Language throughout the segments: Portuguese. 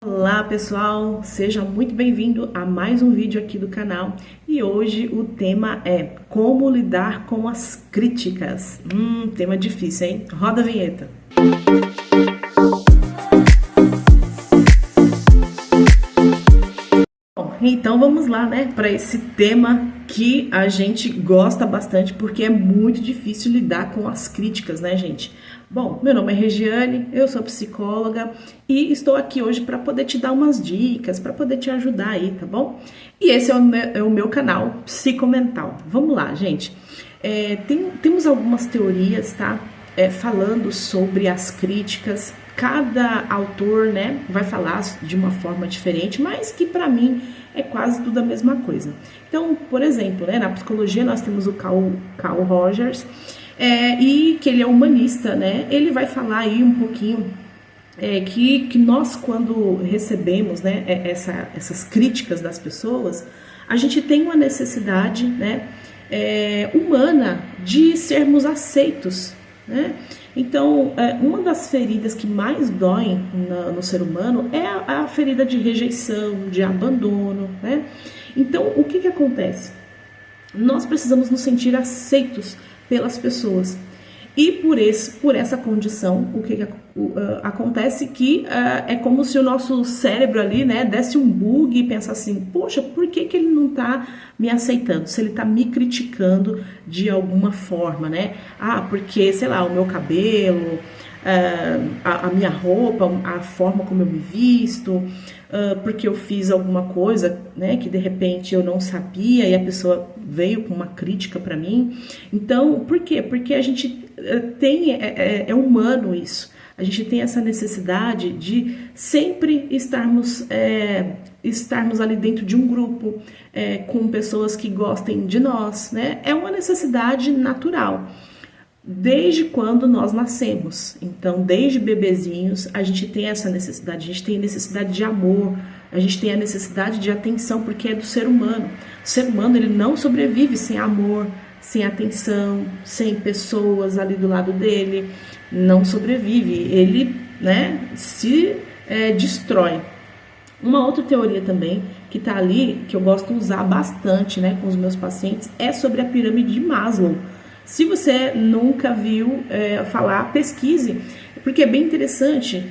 Olá pessoal, seja muito bem-vindo a mais um vídeo aqui do canal e hoje o tema é como lidar com as críticas. Tema difícil, hein? Roda a vinheta. Bom, então vamos lá, né, para esse tema que a gente gosta bastante porque é muito difícil lidar com as críticas, né, gente? Bom, meu nome é Regiane, eu sou psicóloga e estou aqui hoje para poder te dar umas dicas, para poder te ajudar aí, tá bom? E esse é o meu canal Psicomental. Vamos lá, gente. Temos algumas teorias, tá? Falando sobre as críticas. Cada autor, né, vai falar de uma forma diferente, mas que para mim é quase tudo a mesma coisa. Então, por exemplo, né, na psicologia nós temos o Carl Rogers, e que ele é humanista, né? Ele vai falar aí um pouquinho que nós, quando recebemos, né, essas críticas das pessoas, a gente tem uma necessidade, né, humana de sermos aceitos, né? Então, uma das feridas que mais doem no ser humano é a ferida de rejeição, de abandono, né? Então, o que acontece? Nós precisamos nos sentir aceitos pelas pessoas. E por essa condição, o que acontece que é como se o nosso cérebro ali, né, desse um bug e pensasse assim, poxa, por que ele não tá me aceitando? Se ele tá me criticando de alguma forma, né? Porque, sei lá, o meu cabelo, a minha roupa, a forma como eu me visto, porque eu fiz alguma coisa, né, que de repente eu não sabia e a pessoa veio com uma crítica para mim. Então, por quê? Porque a gente é humano isso. A gente tem essa necessidade de sempre estarmos ali dentro de um grupo, com pessoas que gostem de nós, né? É uma necessidade natural. Desde quando nós nascemos. Então, desde bebezinhos, a gente tem essa necessidade, a gente tem necessidade de amor, a gente tem a necessidade de atenção, porque é do ser humano. O ser humano, ele não sobrevive sem amor, sem atenção, sem pessoas ali do lado dele, não sobrevive, ele, né, se destrói. Uma outra teoria também, que tá ali, que eu gosto de usar bastante, né, com os meus pacientes, é sobre a pirâmide de Maslow. Se você nunca viu falar, pesquise, porque é bem interessante.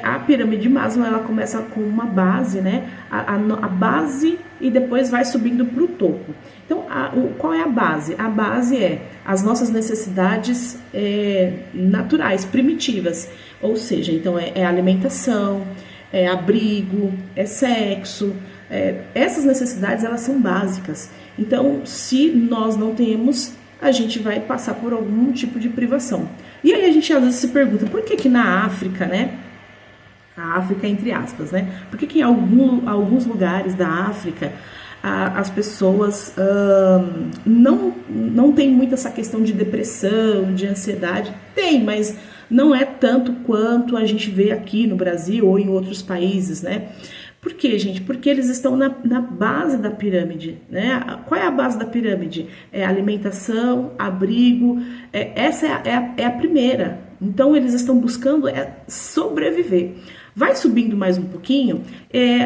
A pirâmide de Maslow, ela começa com uma base, né? A base e depois vai subindo para o topo. Então, qual é a base? A base é as nossas necessidades naturais, primitivas. Ou seja, então é alimentação, é abrigo, é sexo. Essas necessidades, elas são básicas. Então, se nós não temos, a gente vai passar por algum tipo de privação. E aí a gente às vezes se pergunta, por que na África, né? A África entre aspas, né? Por que em alguns lugares da África as pessoas não tem muito essa questão de depressão, de ansiedade? Tem, mas não é tanto quanto a gente vê aqui no Brasil ou em outros países, né? Por quê, gente? Porque eles estão na base da pirâmide, né? Qual é a base da pirâmide? É alimentação, abrigo, essa é a primeira. Então, eles estão buscando sobreviver. Vai subindo mais um pouquinho,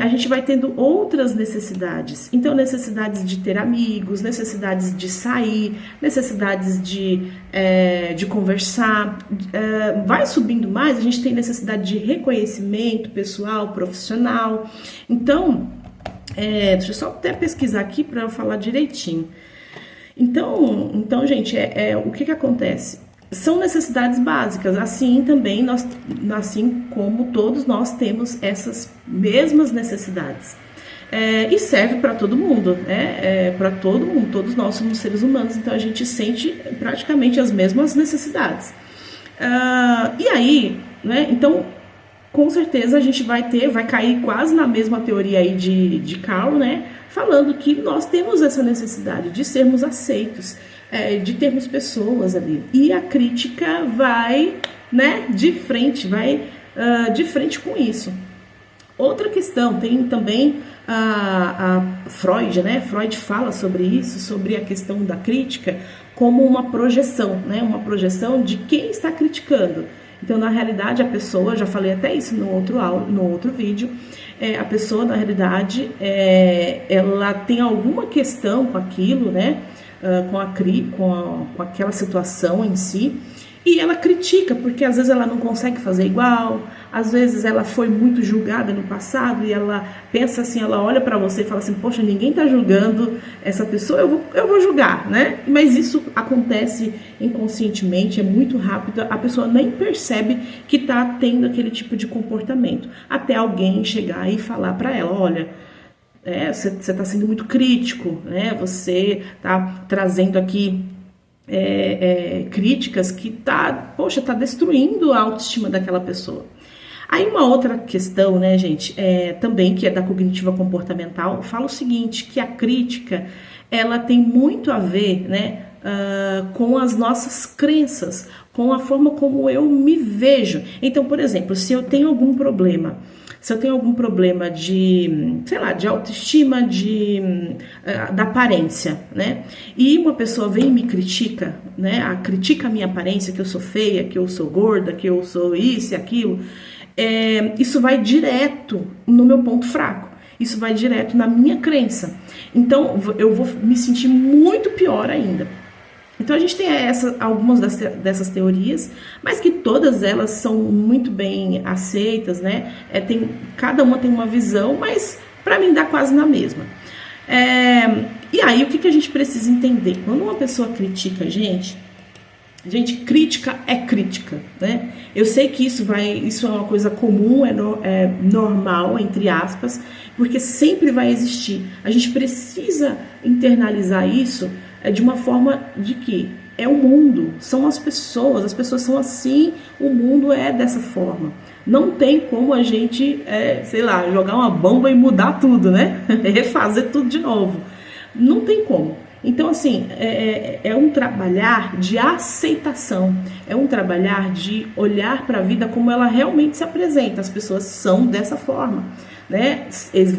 a gente vai tendo outras necessidades. Então, necessidades de ter amigos, necessidades de sair, necessidades de conversar. Vai subindo mais, a gente tem necessidade de reconhecimento pessoal, profissional. Então, deixa eu só até pesquisar aqui para eu falar direitinho. Então gente, o que acontece? São necessidades básicas, assim também assim como todos nós temos essas mesmas necessidades. E serve para todo mundo, né? Para todo mundo, todos nós somos seres humanos, então a gente sente praticamente as mesmas necessidades. E aí, né? Então, com certeza a gente vai cair quase na mesma teoria aí de Carl, né? Falando que nós temos essa necessidade de sermos aceitos, de termos pessoas ali. E a crítica vai, né, de frente com isso. Outra questão, tem também a Freud, né? Freud fala sobre isso, sobre a questão da crítica como uma projeção, né? Uma projeção de quem está criticando. Então, na realidade, a pessoa, já falei até isso no outro vídeo, a pessoa, na realidade, ela tem alguma questão com aquilo, né? Com aquela situação em si, e ela critica, porque às vezes ela não consegue fazer igual, às vezes ela foi muito julgada no passado e ela pensa assim, ela olha pra você e fala assim, poxa, ninguém tá julgando essa pessoa, eu vou julgar, né? Mas isso acontece inconscientemente, é muito rápido, a pessoa nem percebe que tá tendo aquele tipo de comportamento, até alguém chegar e falar pra ela, olha, você está sendo muito crítico, né? Você está trazendo aqui críticas que tá destruindo a autoestima daquela pessoa. Aí uma outra questão, né, gente, também que é da cognitiva comportamental, fala o seguinte, que a crítica, ela tem muito a ver, né, com as nossas crenças, com a forma como eu me vejo. Então, por exemplo, se eu tenho algum problema de, sei lá, de autoestima, da aparência, né? E uma pessoa vem e me critica, né? Critica a minha aparência, que eu sou feia, que eu sou gorda, que eu sou isso e aquilo. Isso vai direto no meu ponto fraco. Isso vai direto na minha crença. Então, eu vou me sentir muito pior ainda. Então a gente tem algumas dessas teorias, mas que todas elas são muito bem aceitas, né? Cada uma tem uma visão, mas para mim dá quase na mesma. E aí o que a gente precisa entender? Quando uma pessoa critica a gente, crítica é crítica, né? Eu sei que isso é uma coisa comum, é normal, entre aspas, porque sempre vai existir. A gente precisa internalizar isso de uma forma de que é o mundo, são as pessoas são assim, o mundo é dessa forma. Não tem como a gente, sei lá, jogar uma bomba e mudar tudo, né? Refazer tudo de novo. Não tem como. Então, assim, é um trabalhar de aceitação, é um trabalhar de olhar para a vida como ela realmente se apresenta. As pessoas são dessa forma, né?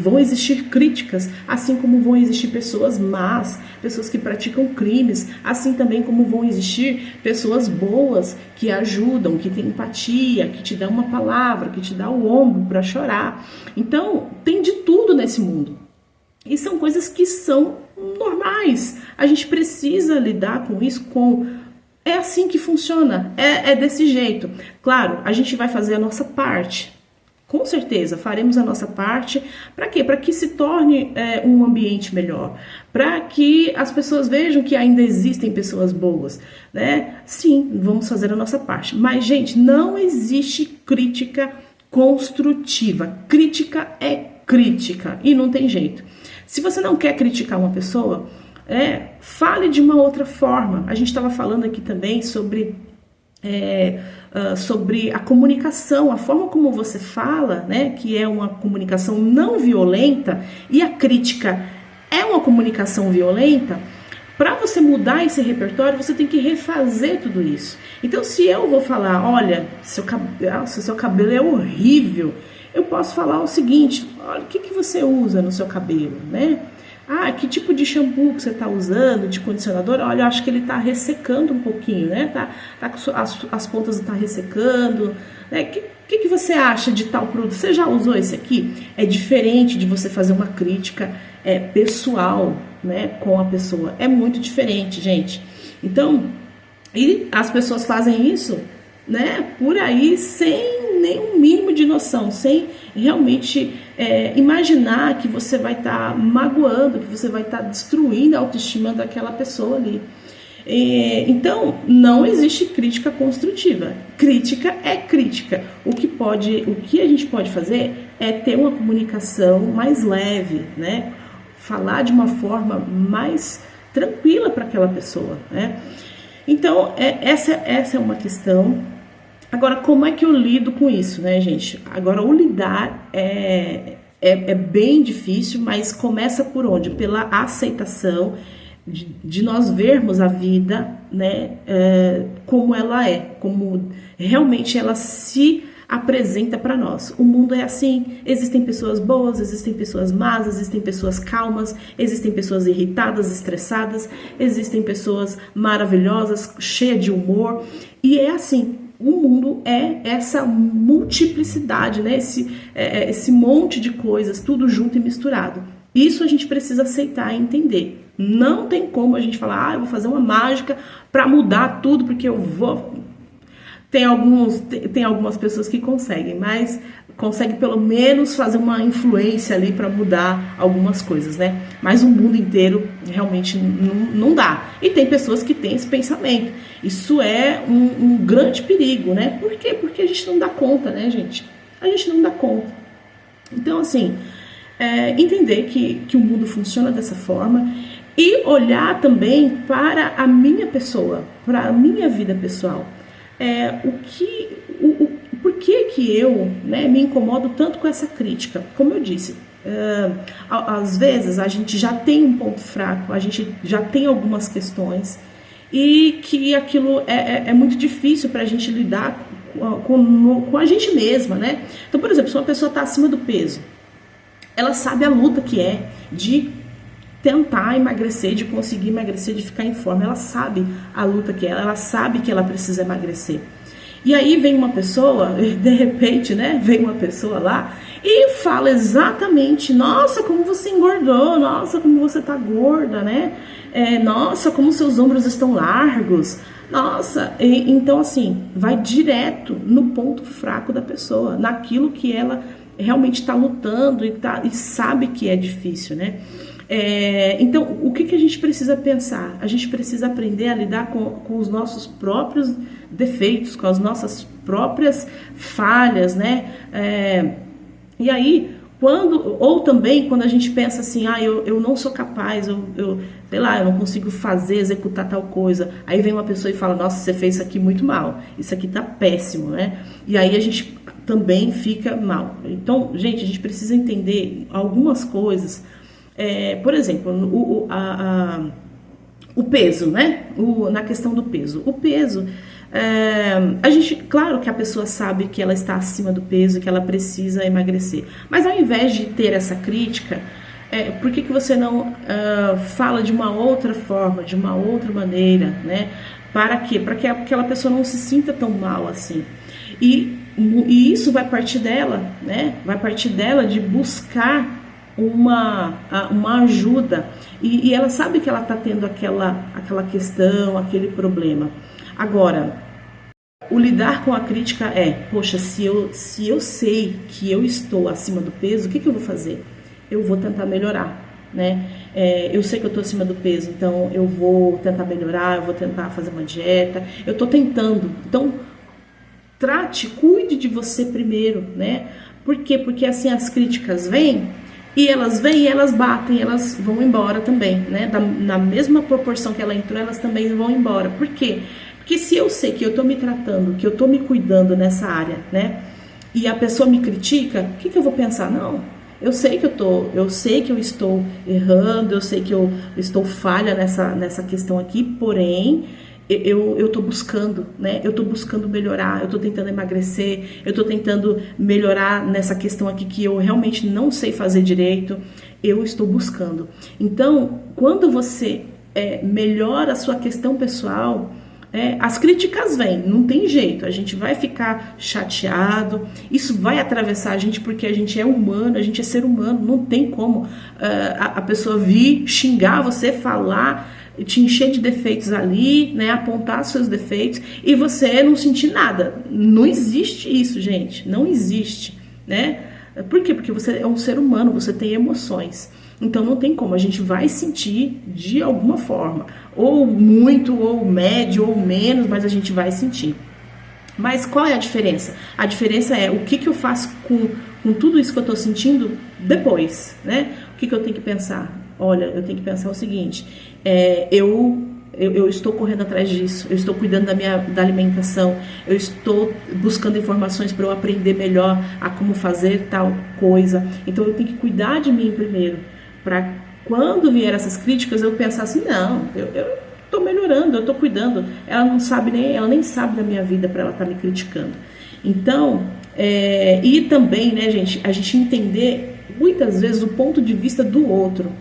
Vão existir críticas, assim como vão existir pessoas más, pessoas que praticam crimes, assim também como vão existir pessoas boas que ajudam, que têm empatia, que te dão uma palavra, que te dão o ombro para chorar. Então, tem de tudo nesse mundo. E são coisas que são normais. A gente precisa lidar com isso, é assim que funciona, é desse jeito. Claro, a gente vai fazer a nossa parte. Com certeza, faremos a nossa parte. Para quê? Para que se torne um ambiente melhor. Para que as pessoas vejam que ainda existem pessoas boas, né? Sim, vamos fazer a nossa parte. Mas, gente, não existe crítica construtiva. Crítica é crítica e não tem jeito. Se você não quer criticar uma pessoa, fale de uma outra forma. A gente estava falando aqui também sobre a comunicação, a forma como você fala, né, que é uma comunicação não violenta, e a crítica é uma comunicação violenta. Para você mudar esse repertório, você tem que refazer tudo isso. Então, se eu vou falar, olha, seu cabelo é horrível, eu posso falar o seguinte, olha, o que você usa no seu cabelo, né? Que tipo de shampoo que você está usando, de condicionador? Olha, eu acho que ele está ressecando um pouquinho, né? Tá com as pontas está ressecando. Né? Que você acha de tal produto? Você já usou esse aqui? É diferente de você fazer uma crítica pessoal, né, com a pessoa. É muito diferente, gente. Então, e as pessoas fazem isso, né, por aí sem nenhum mínimo de noção, sem realmente imaginar que você vai estar magoando, que você vai estar destruindo a autoestima daquela pessoa ali. Então, não existe crítica construtiva. Crítica é crítica. O que a gente pode fazer é ter uma comunicação mais leve, né? Falar de uma forma mais tranquila para aquela pessoa, né? Então, essa é uma questão. Agora, como é que eu lido com isso, né, gente? Agora, o lidar é bem difícil, mas começa por onde? Pela aceitação de nós vermos a vida, né, como ela é, como realmente ela se apresenta para nós. O mundo é assim, existem pessoas boas, existem pessoas más, existem pessoas calmas, existem pessoas irritadas, estressadas, existem pessoas maravilhosas, cheias de humor, e é assim. o mundo é essa multiplicidade, né? Esse monte de coisas, tudo junto e misturado. Isso a gente precisa aceitar e entender. Não tem como a gente falar, eu vou fazer uma mágica para mudar tudo, porque eu vou... Tem algumas pessoas que conseguem, mas consegue pelo menos fazer uma influência ali para mudar algumas coisas, né? Mas o mundo inteiro realmente não dá. E tem pessoas que têm esse pensamento. Isso é um grande perigo, né? Por quê? Porque a gente não dá conta, né, gente? A gente não dá conta. Então, assim, entender que o mundo funciona dessa forma e olhar também para a minha pessoa, para a minha vida pessoal. Por que eu, né, me incomodo tanto com essa crítica? Como eu disse, às vezes a gente já tem um ponto fraco, a gente já tem algumas questões e que aquilo é muito difícil para a gente lidar com a gente mesma, né? Então, por exemplo, se uma pessoa está acima do peso, ela sabe a luta que é de tentar emagrecer, de conseguir emagrecer, de ficar em forma. Ela sabe a luta que é, ela sabe que ela precisa emagrecer. E aí vem uma pessoa, de repente, né, vem uma pessoa lá e fala exatamente, nossa, como você engordou, nossa, como você tá gorda, né, nossa, como seus ombros estão largos, nossa, então assim, vai direto no ponto fraco da pessoa, naquilo que ela realmente está lutando e sabe que é difícil, né. Então, o que a gente precisa pensar? A gente precisa aprender a lidar com os nossos próprios defeitos, com as nossas próprias falhas, né? E aí, ou também quando a gente pensa assim, eu não sou capaz, sei lá, eu não consigo executar tal coisa. Aí vem uma pessoa e fala, nossa, você fez isso aqui muito mal, isso aqui tá péssimo, né? E aí a gente também fica mal. Então, gente, a gente precisa entender algumas coisas. Por exemplo, o peso, né? Na questão do peso. O peso, a gente, claro que a pessoa sabe que ela está acima do peso, que ela precisa emagrecer. Mas ao invés de ter essa crítica, por que você não fala de uma outra forma, de uma outra maneira, né? Para quê? Para que aquela pessoa não se sinta tão mal assim. E isso vai partir dela, né? Vai partir dela de buscar uma ajuda e ela sabe que ela está tendo aquela questão, aquele problema. Agora, o lidar com a crítica poxa, se eu sei que eu estou acima do peso, o que eu vou fazer? Eu vou tentar melhorar, né? Eu sei que eu estou acima do peso, então eu vou tentar melhorar, eu vou tentar fazer uma dieta, eu estou tentando. Então, cuide de você primeiro, né? Por quê? Porque assim as críticas vêm e elas batem, elas vão embora também, né? Na mesma proporção que ela entrou, elas também vão embora. Por quê? Porque se eu sei que eu tô me tratando, que eu tô me cuidando nessa área, né? E a pessoa me critica, o que eu vou pensar? Não, eu sei que eu estou errando, eu sei que eu estou falha nessa questão aqui, porém eu tô buscando, né? Eu tô buscando melhorar, eu tô tentando emagrecer, eu tô tentando melhorar nessa questão aqui que eu realmente não sei fazer direito, eu estou buscando. Então, quando você melhora a sua questão pessoal, as críticas vêm, não tem jeito, a gente vai ficar chateado, isso vai atravessar a gente porque a gente é humano, a gente é ser humano, não tem como a pessoa vir xingar você, falar, te encher de defeitos ali, né, apontar seus defeitos e você não sentir nada. Não existe isso, gente, não existe, né? Por quê? Porque você é um ser humano, você tem emoções. Então não tem como, a gente vai sentir de alguma forma, ou muito, ou médio, ou menos, mas a gente vai sentir. Mas qual é a diferença? A diferença é o que eu faço com tudo isso que eu tô sentindo depois, né? O que eu tenho que pensar? Olha, eu tenho que pensar o seguinte, eu estou correndo atrás disso, eu estou cuidando da alimentação, eu estou buscando informações para eu aprender melhor a como fazer tal coisa. Então eu tenho que cuidar de mim primeiro, para quando vier essas críticas eu pensar assim, não, eu estou melhorando, eu estou cuidando. Ela nem sabe da minha vida para ela estar me criticando. Então, e também, né, gente, a gente entender muitas vezes o ponto de vista do outro.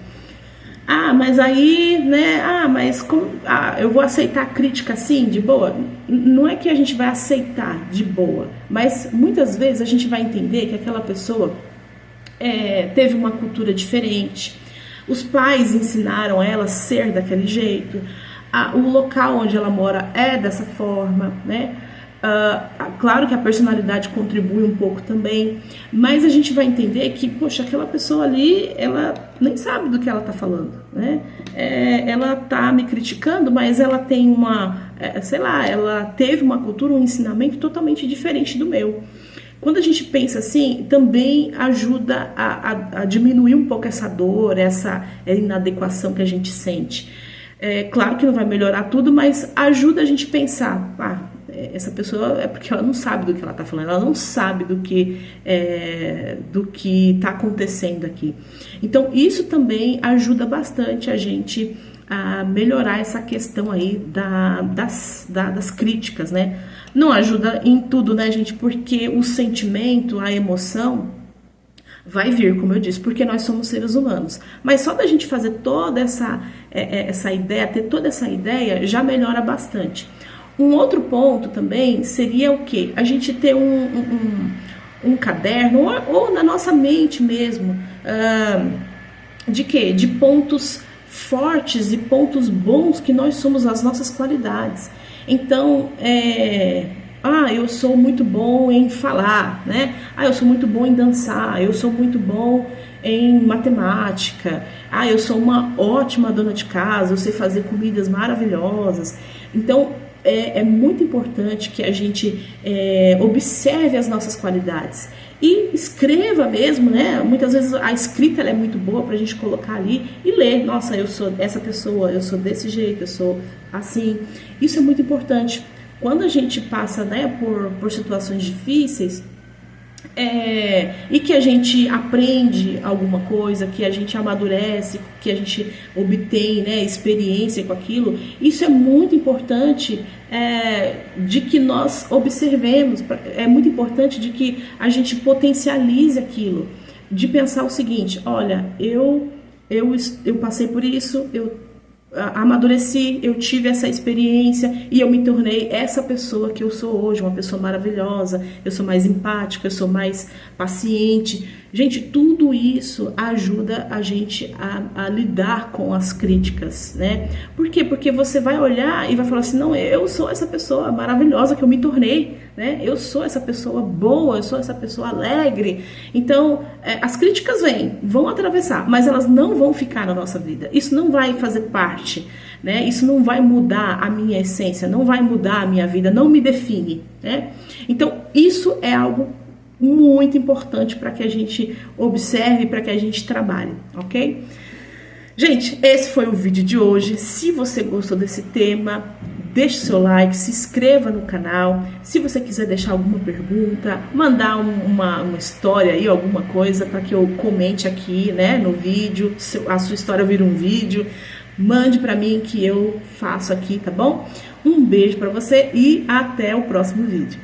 Ah, mas aí, né? Ah, mas como, eu vou aceitar a crítica assim, de boa? Não é que a gente vai aceitar de boa, mas muitas vezes a gente vai entender que aquela pessoa teve uma cultura diferente, os pais ensinaram ela a ser daquele jeito, o local onde ela mora é dessa forma, né? Claro que a personalidade contribui um pouco também, mas a gente vai entender que, poxa, aquela pessoa ali, ela nem sabe do que ela tá falando, né? Ela tá me criticando, mas ela tem sei lá, ela teve uma cultura, um ensinamento totalmente diferente do meu. Quando a gente pensa assim, também ajuda a diminuir um pouco essa dor, essa inadequação que a gente sente. Claro que não vai melhorar tudo, mas ajuda a gente a pensar, essa pessoa é porque ela não sabe do que ela está falando, ela não sabe do que está acontecendo aqui. Então, isso também ajuda bastante a gente a melhorar essa questão aí das críticas, né? Não ajuda em tudo, né, gente? Porque o sentimento, a emoção vai vir, como eu disse, porque nós somos seres humanos. Mas só da gente fazer toda essa ideia, ter toda essa ideia, já melhora bastante. Um outro ponto também seria o quê? A gente ter um caderno, ou na nossa mente mesmo, de quê? De pontos fortes e pontos bons que nós somos, as nossas qualidades. Então, eu sou muito bom em falar, né? Eu sou muito bom em dançar, eu sou muito bom em matemática, eu sou uma ótima dona de casa, eu sei fazer comidas maravilhosas. Então, é muito importante que a gente observe as nossas qualidades e escreva mesmo, né? Muitas vezes a escrita ela é muito boa para a gente colocar ali e ler. Nossa, eu sou essa pessoa, eu sou desse jeito, eu sou assim. Isso é muito importante. Quando a gente passa, né, por situações difíceis, e que a gente aprende alguma coisa, que a gente amadurece, que a gente obtém, né, experiência com aquilo, isso é muito importante de que nós observemos, é muito importante de que a gente potencialize aquilo, de pensar o seguinte: olha, eu passei por isso, eu amadureci, eu tive essa experiência e eu me tornei essa pessoa que eu sou hoje, uma pessoa maravilhosa, eu sou mais empática, eu sou mais paciente. Gente, tudo isso ajuda a gente a lidar com as críticas, né? Por quê? Porque você vai olhar e vai falar assim: não, eu sou essa pessoa maravilhosa que eu me tornei, né? Eu sou essa pessoa boa, eu sou essa pessoa alegre. Então, as críticas vão atravessar, mas elas não vão ficar na nossa vida. Isso não vai fazer parte, né? Isso não vai mudar a minha essência, não vai mudar a minha vida, não me define, né? Então, isso é algo muito importante para que a gente observe, para que a gente trabalhe, ok? Gente, esse foi o vídeo de hoje. Se você gostou desse tema, deixe seu like, se inscreva no canal. Se você quiser deixar alguma pergunta, mandar uma história aí, alguma coisa para que eu comente aqui, né, no vídeo, a sua história vira um vídeo, mande para mim que eu faço aqui, tá bom? Um beijo para você e até o próximo vídeo.